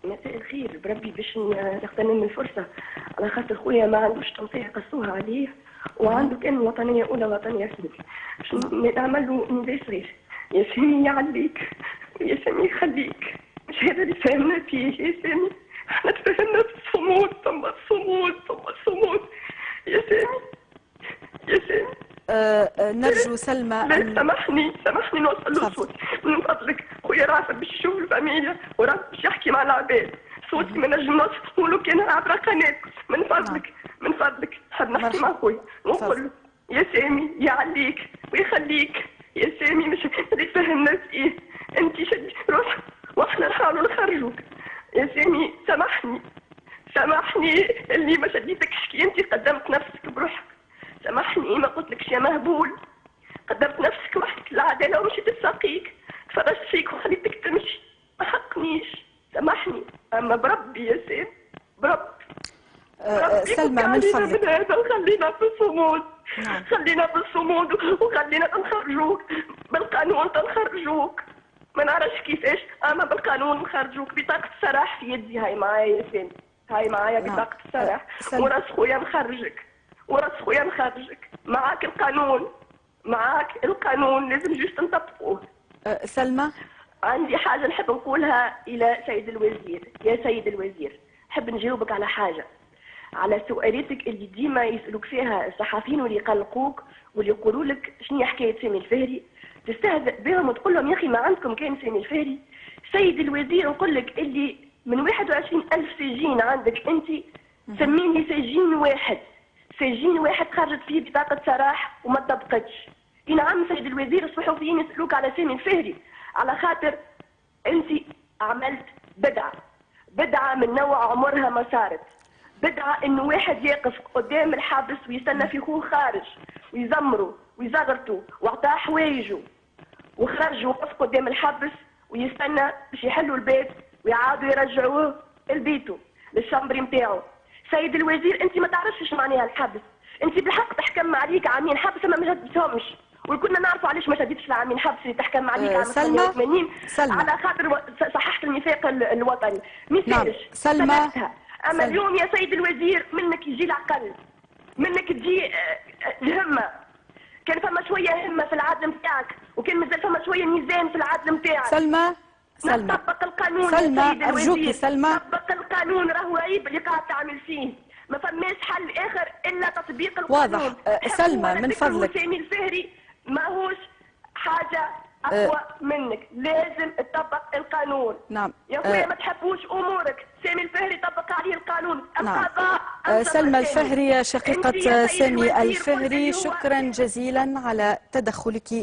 مساء الخير بربي باش نغتنم الفرصة على خاطر خويا ما عندوش توصية قصوها عليه وعنده كان وطنية أولى وطنية ثانية باش نعمل له نداء صغير. يا سامي يعليك ويا سامي يخليك، مش هذا اللي فهمنا فيه يا سامي، احنا تفهمنا في الصمود ثم الصمود ثم الصمود يا سامي يا سامي. نرجو سلمى لا سامحني نوصل له صوتي من فضلك. خويا رافد باش يشوف الفاميليا ورافد باش يحكي مع العباد، صوتي ما نجم نوصله له كان عبر قناة. من فضلك من فضلك نحب نحكي مع خويا ونقول له يا سامي يعليك ويخليك يا سامي، مش اللي تفهمنا فيه انت شدي روح واحنا نحاولوا نخرجوك يا سامي. سامحني اللي ما شديتكش كي انت قدمت نفسك بروحك، سامحني ما قلتلكش يا مهبول، قدمت نفسك وحدك العداله ومشيت تساقيك، تفرجت فيك وخليتك تمشي، ما حقنيش سامحني. اما بربي يا سامي بربي سلمى من فضلك خلينا في الصمود. خلينا في الصمود وخلينا تنخرجوك بالقانون، تنخرجوك ما نعرفش كيفاش اما بالقانون نخرجوك. بطاقة السراح في يدي، هاي معايا يا سامي، هاي معايا بطاقة السراح وراس خويا نخرجك معاك القانون، معاك القانون لازم جوست نطبقوه. سلمى عندي حاجة نحب نقولها إلى سيد الوزير. يا سيد الوزير نحب نجاوبك على حاجة، على سؤالاتك اللي ديما يسألوك فيها الصحفيين واللي يقلقوك واللي يقولوا لك شنو حكاية سامي الفهري، تستهزئ بهم وتقول لهم يا أخي ما عندكم كان سامي الفهري. سيد الوزير نقول لك اللي من 21,000 سجين عندك أنت سميني سجين واحد خرجت فيه بطاقة سراح وما طبقتش. نعم سيد الوزير الصحفيين يسألوك على سامي الفهري على خاطر أنت عملت بدعة من نوع عمرها ما صارت، بدعة انه واحد يقف قدام الحبس ويستنى في خوه خارج ويزمروا ويزغرتوا واعطاه حوايجه وخرج وقف قدام الحبس ويستنى باش يحلوا الباب ويعاودوا يرجعوه لبيته للشمبري نتاعو. سيد الوزير انت ما تعرفش شو معناها الحبس، انت بالحق تحكم عليك عامين حبس اما ما شدتهمش، وكنا نعرفوا علاش ما شديتش العامين حبس اللي تحكم عليك عام 88 على خاطر صححت الميثاق الوطني. مثالش سلمتها. اما اليوم يا سيد الوزير منك يجي العقل، منك تجي الهمه. كان فما شويه همه في العدل نتاعك وكان مازال فما شويه ميزان في العدل نتاعك. سلمى نطبق القانون يا سيد الوزير، أرجوكي سلمى طبق القانون، راهو عيب اللي قاعد تعمل فيه، ما فماش حل اخر الا تطبيق القانون. واضح. سلمى من فضلك سامي الفهري ماهوش حاجه اقوى منك، لازم تطبق القانون. نعم يا خويا ما تحبوش امورك، سامي الفهري طبق عليه القانون. نعم. القضاء سلمى الفهري شقيقة سامي الفهري، شكرا جزيلا على تدخلك.